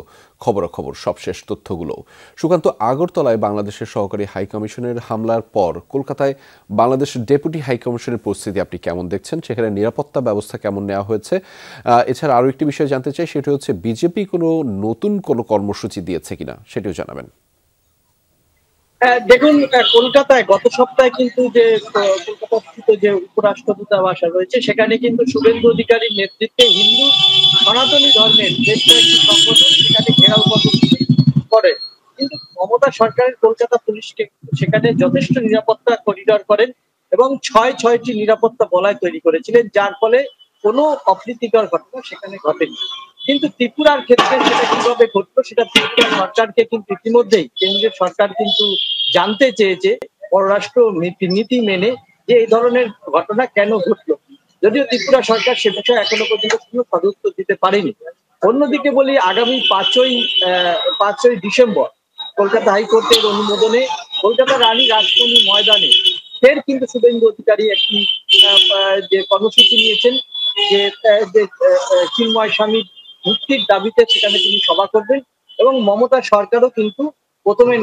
খবরাখবর, সবশেষ তথ্যগুলো। সুকান্ত, আগরতলায় বাংলাদেশের সহকারী হাইকমিশনের হামলার পর কলকাতায় বাংলাদেশের ডেপুটি হাইকমিশনের পরিস্থিতি আপনি কেমন দেখছেন? সেখানে নিরাপত্তা ব্যবস্থা কেমন নেওয়া হয়েছে? এছাড়া আরও একটি বিষয় জানতে চাই, সেটা হচ্ছে বিজেপি নতুন কোনো কর্মসূচি দিয়েছে কিনা, সেটিও জানাবেন। দেখুন, কলকাতায় গত সপ্তাহে কিন্তু যে কলকাতাস্থিত যে উপরাষ্ট্র দূতাবাস রয়েছে, সেখানে কিন্তু শুভেন্দু অধিকারীর নেতৃত্বে হিন্দু সনাতনী ধর্মের বেশ কয়েকটি সংগঠন সেখানে ঘেরাও করে। কিন্তু মমতা সরকারের কলকাতা পুলিশকে সেখানে যথেষ্ট নিরাপত্তা করিডর করেন এবং 6টি নিরাপত্তা বলয় তৈরি করেছিলেন, যার ফলে কোনো অপ্রীতিকর ঘটনা সেখানে ঘটেনি। কিন্তু ত্রিপুরার ক্ষেত্রে সেটা কিভাবে ঘটলো, সেটা ত্রিপুরা সরকারকে কিন্তু ইতিমধ্যেই কেন্দ্রীয় সরকার কিন্তু জানতে চেয়েছে পররাষ্ট্র নীতি মেনে, যে এই ধরনের ঘটনা কেন ঘটলো। যদিও ত্রিপুরা সরকার সে বিষয়ে এখনো পর্যন্ত কোনো সদুত্তর দিতে পারেনি। অন্যদিকে বলি, আগামী 5ই ডিসেম্বর কলকাতা হাইকোর্টের অনুমোদনে কলকাতা রানী রাসমণি ময়দানে ফের কিন্তু শুভেন্দু অধিকারী একটি যে কর্মসূচি নিয়েছেন, যে চিন্ময় স্বামীর মুক্তির দাবিতে সেখানে তিনি সভা করবেন। এবং মমতা সরকারও কিন্তু প্রথমে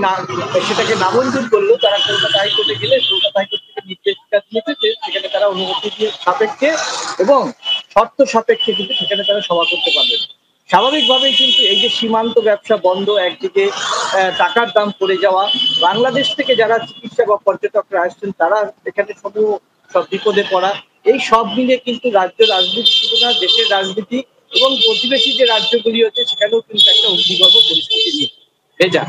সেটাকে নামঞ্জুর করলো, তারা কলকাতা হাইকোর্টে গেলে কলকাতা হাইকোর্ট থেকে নির্দেশিকা দিয়েছে সেখানে তারা অনুমতি সাপেক্ষে এবং শর্ত সাপেক্ষে কিন্তু সেখানে তারা সভা করতে পারবেন। স্বাভাবিকভাবেই কিন্তু এই যে সীমান্ত ব্যবসা বন্ধ, একদিকে টাকার দাম পড়ে যাওয়া, বাংলাদেশ থেকে যারা চিকিৎসা বা পর্যটকরা আসছেন তারা এখানে সব বিপদে পড়া, এই সব মিলিয়ে কিন্তু রাজ্য রাজনীতি শুধু না, দেশের রাজনীতি এবং প্রতিবেশী যে রাজ্যগুলি হচ্ছে সেখানেও কিন্তু একটা অগ্নিগর্ভ পরিস্থিতি নিয়ে ভেজা।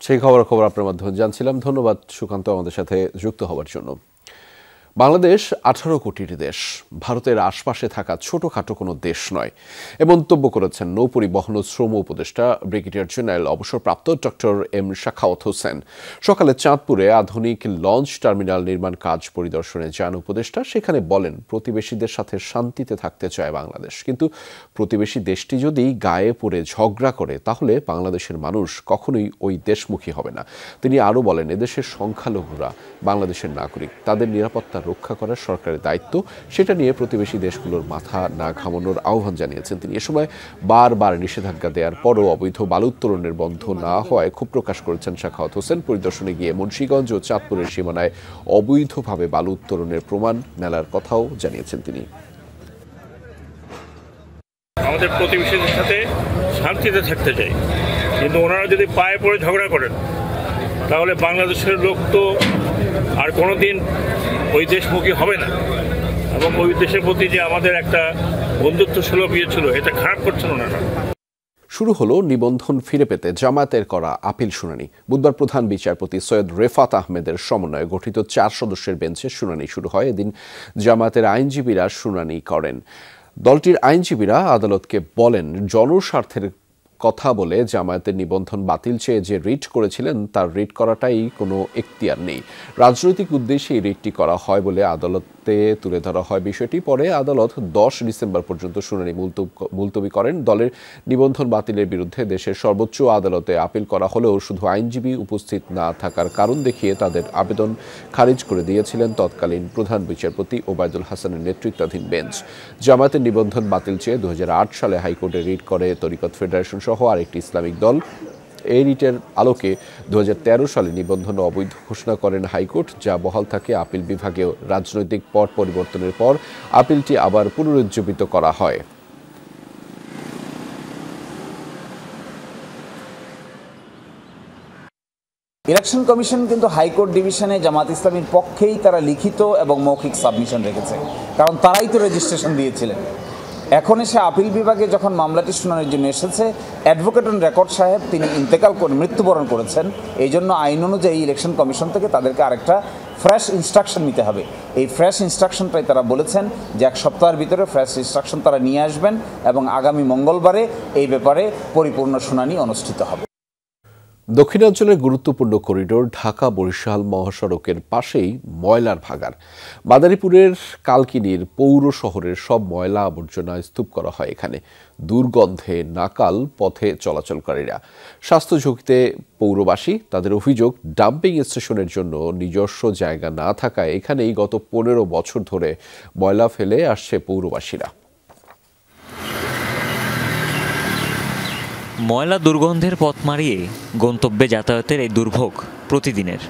সেই খবর আপনার মাধ্যমে জানছিলাম। ধন্যবাদ সুকান্ত আমাদের সাথে যুক্ত হওয়ার জন্য। বাংলাদেশ 18 কোটির দেশ, ভারতের আশপাশে থাকা ছোটখাটো কোনো দেশ নয় এ মন্তব্য করেছেন নৌ পরিবহন ও শ্রম উপদেষ্টা ব্রিগেডিয়ার জেনারেল অবসরপ্রাপ্ত ডক্টর এম শাখাওয়াত হোসেন। সকালে চাঁদপুরে আধুনিক লঞ্চ টার্মিনাল নির্মাণ কাজ পরিদর্শনে যান উপদেষ্টা। সেখানে বলেন, প্রতিবেশীদের সাথে শান্তিতে থাকতে চায় বাংলাদেশ, কিন্তু প্রতিবেশী দেশটি যদি গায়ে পড়ে ঝগড়া করে তাহলে বাংলাদেশের মানুষ কখনোই ওই দেশমুখী হবে না। তিনি আরও বলেন, এদেশের সংখ্যালঘুরা বাংলাদেশের নাগরিক, তাদের নিরাপত্তা রক্ষা করার সরকারের দায়িত্ব, সেটা নিয়ে প্রতিবেশী দেশগুলোর মাথা না ঘামানোর আহ্বান জানিয়েছেন তিনি। এ সময় বারবার নিষেধাজ্ঞা দেওয়ার পরও অবৈধ বালু উত্তোলনের বন্ধ না হওয়ায় ক্ষোভ প্রকাশ করেছেন শাখাওয়াত হোসেন। পরিদর্শনে গিয়ে মুন্সিগঞ্জ ও চাঁদপুরের সীমানায় অবৈধভাবে বালু উত্তোলনের প্রমাণ মেলার কথাও জানিয়েছেন তিনি। আমাদের প্রতিবেশীদের সাথে শান্তিতে থাকতে চাই, কিন্তু ওনারা যদি পায়ে পড়ে ঝগড়া করেন তাহলে বাংলাদেশের লোক তো আর কোনোদিন ওই দেশমুখী হবে না, এবং ওই দেশের প্রতি যে আমাদের একটা বন্ধুত্ব সুলভ ইয়ে ছিল, এটা খারাপ করছেন ওনারা। শুরু হলো নিবন্ধন ফিরে পেতে জামায়াতের করা আপিল শুনানি। বুধবার প্রধান বিচারপতি সৈয়দ রেফাত আহমেদের সমন্বয়ে গঠিত 4 সদস্যের বেঞ্চে শুনানি শুরু হয়। এদিন জামায়াতের আইনজীবীরা শুনানি করেন। দলটির আইনজীবীরা আদালতকে বলেন, জনস্বার্থের কথা বলে জামায়াতের নিবন্ধন বাতিল চেয়ে যে রিট করেছিলেন তার রিট করাটাই কোনো এখতিয়ার নেই। রাজনৈতিক উদ্দেশ্যে এই রিটটি করা হয় বলে আদালতে তুলে ধরা হয় বিষয়টি। পরে আদালত 10 ডিসেম্বর পর্যন্ত শুনানি মুলতবি করেন। দলের নিবন্ধন বাতিলের বিরুদ্ধে দেশের সর্বোচ্চ আদালতে আপিল করা হলেও শুধু আইনজীবী উপস্থিত না থাকার কারণ দেখিয়ে তাদের আবেদন খারিজ করে দিয়েছিলেন তৎকালীন প্রধান বিচারপতি ওবায়দুল হাসানের নেতৃত্বাধীন বেঞ্চ। জামায়াতের নিবন্ধন বাতিল চেয়ে 2008 সালে হাইকোর্টে রিট করে তরিকত ফেডারেশন সহ আরেকটি ইসলামিক দল। এই রিটের আলোকে 2013 সালে নিবন্ধন অবৈধ ঘোষণা করেন হাইকোর্ট, যা বহাল থাকে। আপিল বিভাগেও রাজনৈতিক পট পরিবর্তনের পর আপিলটি আবার পুনরুজ্জীবিত করা হয়। ইলেকশন কমিশন কিন্তু হাইকোর্ট ডিভিশনে জামাত ইসলামীর পক্ষেই তারা লিখিত এবং মৌখিক সাবমিশন রেখেছে, কারণ তারাই তো রেজিস্ট্রেশন দিয়েছিলেন। এখন এসে আপিল বিভাগে যখন মামলাটি শুনানির জন্য এসেছে, অ্যাডভোকেট অন রেকর্ড সাহেব তিনি ইন্তেকাল করে মৃত্যুবরণ করেছেন। এই জন্য আইন অনুযায়ী ইলেকশন কমিশন থেকে তাদেরকে আরেকটা ফ্রেশ ইনস্ট্রাকশন নিতে হবে। এই ফ্রেশ ইনস্ট্রাকশনটাই তারা বলেছেন যে 1 সপ্তাহের ভিতরে ফ্রেশ ইনস্ট্রাকশন তারা নিয়ে আসবেন এবং আগামী মঙ্গলবারে এই ব্যাপারে পরিপূর্ণ শুনানি অনুষ্ঠিত হবে। দক্ষিণাঞ্চলের গুরুত্বপূর্ণ করিডোর ঢাকা বরিশাল মহাসড়কের পাশেই ময়লার ভাগাড়। মাদারীপুরের কালকিনির পৌর শহরের সব ময়লা আবর্জনা স্তূপ করা হয় এখানে। দুর্গন্ধে নাকাল পথে চলাচলকারীরা, স্বাস্থ্য ঝুঁকিতে পৌরবাসী। তাদের অভিযোগ, ডাম্পিং স্টেশনের জন্য নিজস্ব জায়গা না থাকায় এখানেই গত 15 বছর ধরে ময়লা ফেলে আসছে পৌরবাসীরা। ময়লা দুর্গন্ধের পথ মারিয়ে গন্তব্যে যাতায়াতের এই দুর্ভোগ প্রতিদিনের।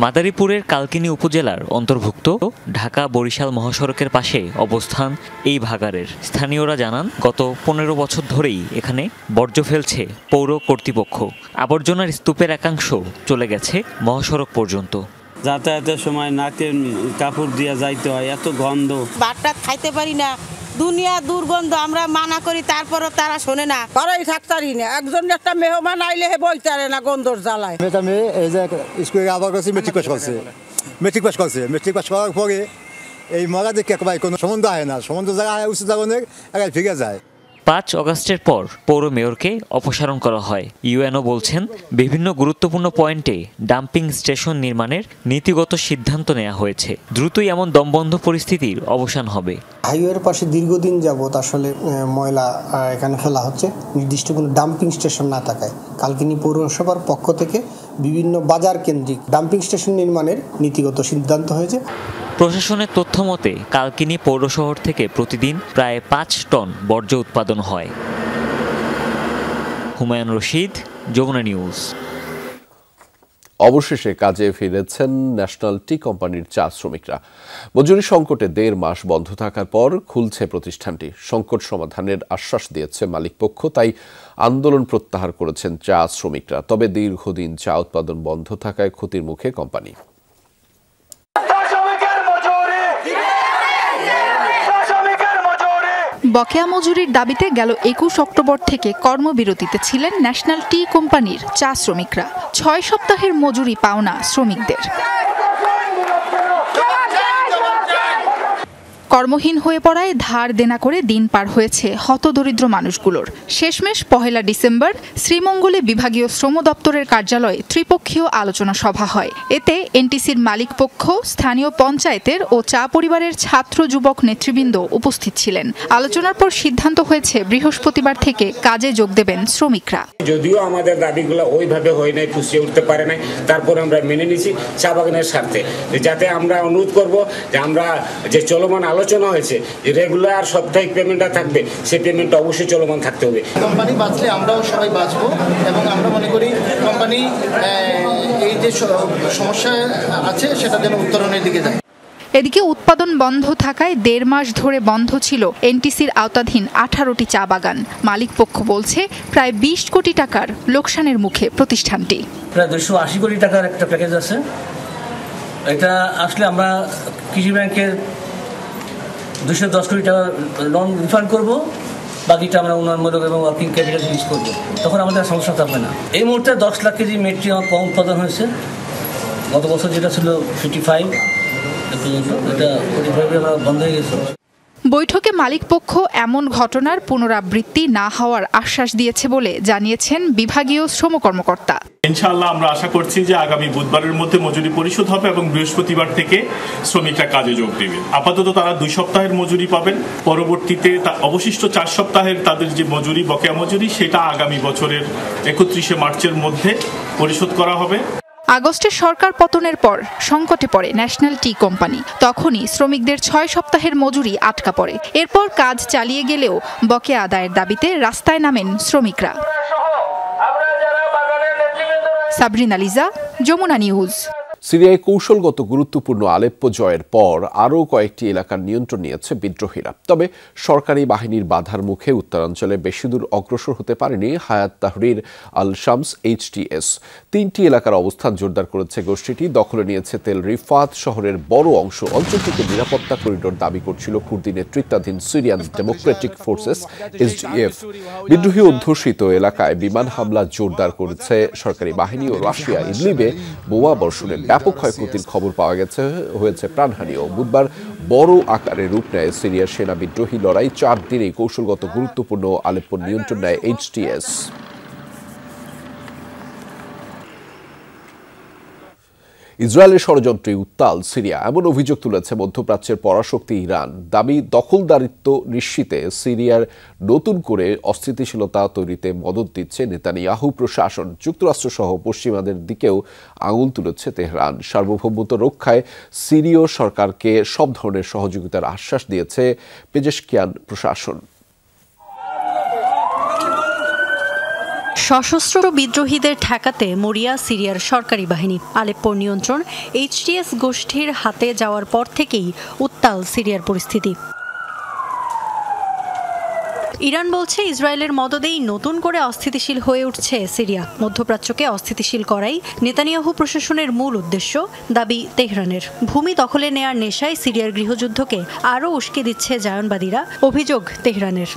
মাদারীপুরের কালকিনি উপজেলার অন্তর্ভুক্ত ঢাকা বরিশাল মহাসড়কের পাশে অবস্থান এই ভাগাড়ের। স্থানীয়রা জানান, গত 15 বছর ধরেই এখানে বর্জ্য ফেলছে পৌর কর্তৃপক্ষ। আবর্জনার স্তূপের একাংশ চলে গেছে মহাসড়ক পর্যন্ত। যাতায়াতের সময় নাকে কাপড় দিয়ে যাইতে হয়, এত গন্ধ। ভাতটা খাইতে পারি না, দুনিয়া দুর্গন্ধ। আমরা মানা করি, তারপরও তারা শোনে না। ঘরেই থাকতে পারি না। একজন একটা মেহমান আইলে বলতে পারে না গন্ধর জ্বালায়। এই যে স্কুলে আবার করছি, মেট্রিক পাস করার পরে এই মরা দেখে কোনো সম্বন্ধ হয় না। সম্বন্ধ জায়গা উচিত জায়গায় ফিরে যায়। 5 অগাস্টের পর পৌর মেয়রকে অপসারণ করা হয়। ইউএনও বলছেন, বিভিন্ন গুরুত্বপূর্ণ পয়েন্টে ডাম্পিং স্টেশন নির্মাণের নীতিগত সিদ্ধান্ত নেওয়া হয়েছে। দ্রুতই এমন দমবন্ধ পরিস্থিতির অবসান হবে। হাইওয়ের পাশে দীর্ঘদিন যাবৎ আসলে ময়লা এখানে ফেলা হচ্ছে, নির্দিষ্ট কোনো ডাম্পিং স্টেশন না থাকায় কালকিনি পৌরসভার পক্ষ থেকে বিভিন্ন বাজার কেন্দ্রিক ডাম্পিং স্টেশন নির্মাণের নীতিগত সিদ্ধান্ত হয়েছে। প্রশাসনের তথ্য মতে কালকিনি পৌর শহর থেকে প্রতিদিন প্রায় 5 টন বর্জ্য উৎপাদন হয়। হুমায়ুন রশিদ, যমুনা নিউজ। অবশেষে কাজে ফিরেছেন ন্যাশনাল টি কোম্পানির চা শ্রমিকরা। মজুরি সংকটে 1.5 মাস বন্ধ থাকার পর খুলছে প্রতিষ্ঠানটি। সংকট সমাধানের আশ্বাস দিয়েছে মালিকপক্ষ, তাই আন্দোলন প্রত্যাহার করেছেন চা শ্রমিকরা। তবে দীর্ঘদিন চা উৎপাদন বন্ধ থাকায় ক্ষতির মুখে কোম্পানি। বকেয়া মজুরির দাবিতে গেল 21 অক্টোবর থেকে কর্মবিরতিতে ছিলেন ন্যাশনাল টি কোম্পানির চা শ্রমিকরা। 6 সপ্তাহের মজুরি পাওনা শ্রমিকদের। কর্মহীন হয়ে পড়ায় ধার দেনা করে দিন পার হয়েছে হতদরিদ্র মানুষগুলোর। শেষমেশ 1 ডিসেম্বর শ্রীমঙ্গলে বিভাগীয় শ্রম দপ্তরের কার্যালয়ে ত্রিপক্ষীয় আলোচনা সভা হয়। এতে এনটিসির মালিকপক্ষ, স্থানীয় পঞ্চায়েতের ও চা পরিবারের ছাত্র যুবক নেতৃবৃন্দ উপস্থিত ছিলেন। আলোচনার পর সিদ্ধান্ত হয়েছে বৃহস্পতিবার থেকে কাজে যোগ দেবেন শ্রমিকরা। যদিও আমাদের দাবিগুলো ওইভাবে হয় নাই, পুষিয়ে উঠতে পারে নাই, তারপর আমরা মেনে নিছি চা বাগানের স্বার্থে, যাতে আমরা অনুরোধ করব যে আমরা যে চলমান আলোচনা হয়েছে যে রেগুলার সাপ্তাহিক পেমেন্টটা থাকবে, সেই পেমেন্টটা অবশ্যই চলমান থাকতে হবে। কোম্পানি বাঁচলে আমরাও সবাই বাঁচবো এবং আমরা মনে করি কোম্পানি এই যে সমস্যা আছে সেটা যেন উত্তরণের দিকে যায়। এদিকে উৎপাদন বন্ধ থাকায় 1.5 মাস ধরে বন্ধ ছিল এনটিসির আওতাধীন 18টি চা বাগান। মালিকপক্ষ বলছে প্রায় 20 কোটি টাকার লোকসানের মুখে প্রতিষ্ঠানটি। প্রায় 280 কোটি টাকার একটা প্যাকেজ আছে। এটা আসলে আমরা কৃষি ব্যাংকের 210 কোটি টাকা লোন রিফান্ড করব, বাকিটা আমরা উন্নয়নমূলক এবং ওয়ার্কিং ক্যাপিটাল ইউজ করব, তখন আমাদের সমস্যা থাকবে না। এই মুহূর্তে 10 লাখ কেজি মেট্রি কম উৎপাদন হয়েছে। গত বছর যেটা ছিল 55, এটা 45 আমরা বন্ধ হয়ে গেছে। বৈঠকে মালিকপক্ষ এমন ঘটনার পুনরাবৃত্তি না হওয়ার আশ্বাস দিয়েছে বলে জানিয়েছেন বিভাগীয় শ্রম কর্মকর্তা। ইনশাআল্লাহ আমরা আশা করছি যে আগামী বুধবারের মধ্যে মজুরি পরিশোধ হবে এবং বৃহস্পতিবার থেকে শ্রমিকরা কাজে যোগ দেবে। আপাতত তারা 2 সপ্তাহের মজুরি পাবেন, পরবর্তীতে অবশিষ্ট 4 সপ্তাহের তাদের যে মজুরি, বকেয়া মজুরি, সেটা আগামী বছরের 31 মার্চের মধ্যে পরিশোধ করা হবে। আগস্টে সরকার পতনের পর সংকটে পড়ে ন্যাশনাল টি কোম্পানি। তখনই শ্রমিকদের 6 সপ্তাহের মজুরি আটকা পড়ে। এরপর কাজ চালিয়ে গেলেও বকেয়া আদায়ের দাবিতে রাস্তায় নামেন শ্রমিকরা। সাবরিনা লিজা, যমুনা নিউজ। সিরিয়ায় কৌশলগত গুরুত্বপূর্ণ আলেপ্পো জয়ের পর আরও কয়েকটি এলাকার নিয়ন্ত্রণ নিয়েছে বিদ্রোহীরা। তবে সরকারি বাহিনীর বাধার মুখে উত্তরাঞ্চলে বেশি দূর অগ্রসর হতে পারেনি হায়াত তাহরির আল শামস HTS। 3টি এলাকার অবস্থান জোরদার করেছে গোষ্ঠীটি। দখলে নিয়েছে তেল রিফাত শহরের বড় অংশ। অঞ্চলটিকে নিরাপত্তা করিডোর দাবি করছিল কুর্দি নেতৃত্বাধীন সিরিয়ান ডেমোক্রেটিক ফোর্সেস SDF। বিদ্রোহী অধ্যুষিত এলাকায় বিমান হামলা জোরদার করেছে সরকারি বাহিনী ও রাশিয়া। ইদলিবে বোমা বর্ষণের ব্যাপক ক্ষয়ক্ষতির খবর পাওয়া হয়েছে প্রাণহানিও। বুধবার বড় আকারে রূপ নেয় সিরিয়ার সেনা বিদ্রোহী লড়াই। 4 দিনেই কৌশলগত গুরুত্বপূর্ণ আলেপ্পোর নিয়ন্ত্রণ নেয় HTS। ইসরায়েলের ষড়যন্ত্রে উত্তাল সিরিয়া, এমন অভিযোগ তুলেছে মধ্যপ্রাচ্যের পরাশক্তি ইরান। দাবি, দখলদারিত্ব নিশ্চিতে সিরিয়ার নতুন করে অস্থিতিশীলতা তৈরিতে মদত দিচ্ছে নেতানিয়াহু প্রশাসন। যুক্তরাষ্ট্রসহ পশ্চিমাদের দিকেও আঙুল তুলেছে তেহরান। সার্বভৌমত্ব রক্ষায় সিরীয় সরকারকে সব ধরনের সহযোগিতার আশ্বাস দিয়েছে পেজেশকিয়ান প্রশাসন। সশস্ত্র বিদ্রোহীদের ঠেকাতে মরিয়া সিরিয়ার সরকারি বাহিনী। আলেপ্পোর নিয়ন্ত্রণ HTS গোষ্ঠীর হাতে যাওয়ার পর থেকেই উত্তাল সিরিয়ার পরিস্থিতি। ইরান বলছে ইসরায়েলের মদদেই নতুন করে অস্থিতিশীল হয়ে উঠছে সিরিয়া। মধ্যপ্রাচ্যকে অস্থিতিশীল করাই নেতানিয়াহু প্রশাসনের মূল উদ্দেশ্য, দাবি তেহরানের। ভূমি দখলে নেয়ার নেশায় সিরিয়ার গৃহযুদ্ধকে আরও উস্কে দিচ্ছে জায়নবাদীরা, অভিযোগ তেহরানের।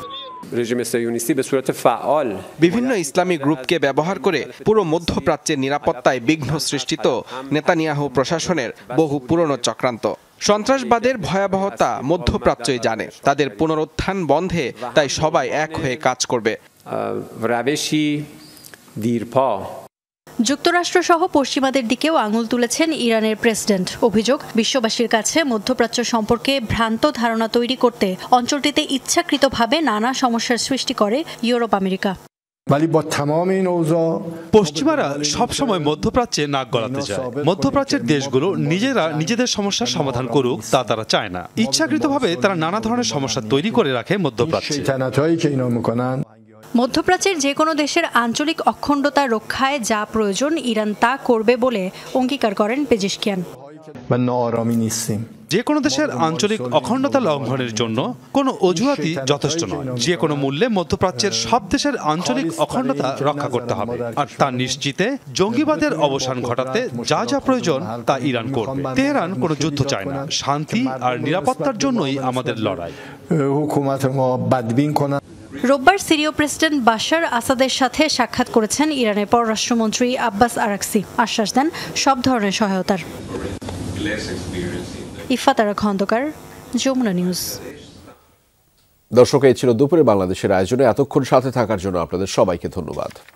বিভিন্ন ইসলামী গ্রুপকে ব্যবহার করে পুরো মধ্যপ্রাচ্যের নিরাপত্তায় বিঘ্ন সৃষ্টিত নেতানিয়াহু প্রশাসনের বহু পুরনো চক্রান্ত। সন্ত্রাসবাদের ভয়াবহতা মধ্যপ্রাচ্যই জানে। তাদের পুনরুত্থান বন্ধে তাই সবাই এক হয়ে কাজ করবে। যুক্তরাষ্ট্রসহ পশ্চিমাদের দিকেও আঙুল তুলেছেন ইরানের প্রেসিডেন্ট। অভিযোগ, বিশ্ববাসীর কাছে মধ্যপ্রাচ্য সম্পর্কে ভ্রান্ত ধারণা তৈরি করতে অঞ্চলটিতে ইচ্ছাকৃতভাবে নানা সমস্যার সৃষ্টি করে ইউরোপ আমেরিকা। পশ্চিমারা সবসময় মধ্যপ্রাচ্যে নাক গলাতে চায়। মধ্যপ্রাচ্যের দেশগুলো নিজেরা নিজেদের সমস্যার সমাধান করুক তা তারা চায় না। ইচ্ছাকৃতভাবে তারা নানা ধরনের সমস্যা তৈরি করে রাখে মধ্যপ্রাচ্যে। মধ্যপ্রাচ্যের যে কোনো দেশের আঞ্চলিক অখণ্ডতা রক্ষায় যা প্রয়োজন ইরান তা করবে বলে অঙ্গীকার করেন পেজেশকিয়ান। যে কোনো দেশের আঞ্চলিক অখণ্ডতা লঙ্ঘনের জন্য কোনো অজুহাতই যথেষ্ট নয়। যে কোনো মূল্যে মধ্যপ্রাচ্যের সব দেশের আঞ্চলিক অখণ্ডতা রক্ষা করতে হবে, আর তা নিশ্চিতে জঙ্গিবাদের অবসান ঘটাতে যা যা প্রয়োজন তা ইরান করবে। তেহরান কোনো যুদ্ধ চায় না, শান্তি আর নিরাপত্তার জন্যই আমাদের লড়াই। রোববার সিরীয় প্রেসিডেন্ট বাশার আসাদের সাথে সাক্ষাৎ করেছেন ইরানের পররাষ্ট্রমন্ত্রী আব্বাস আরাকসি। আশ্বাস দেন সব ধরনের সহায়তার। ইফাত আরা খন্দকার, যমুনা নিউজ। দর্শক, এই ছিল দুপুরে বাংলাদেশের আয়োজনে। এতক্ষণ সাথে থাকার জন্য আপনাদের সবাইকে ধন্যবাদ।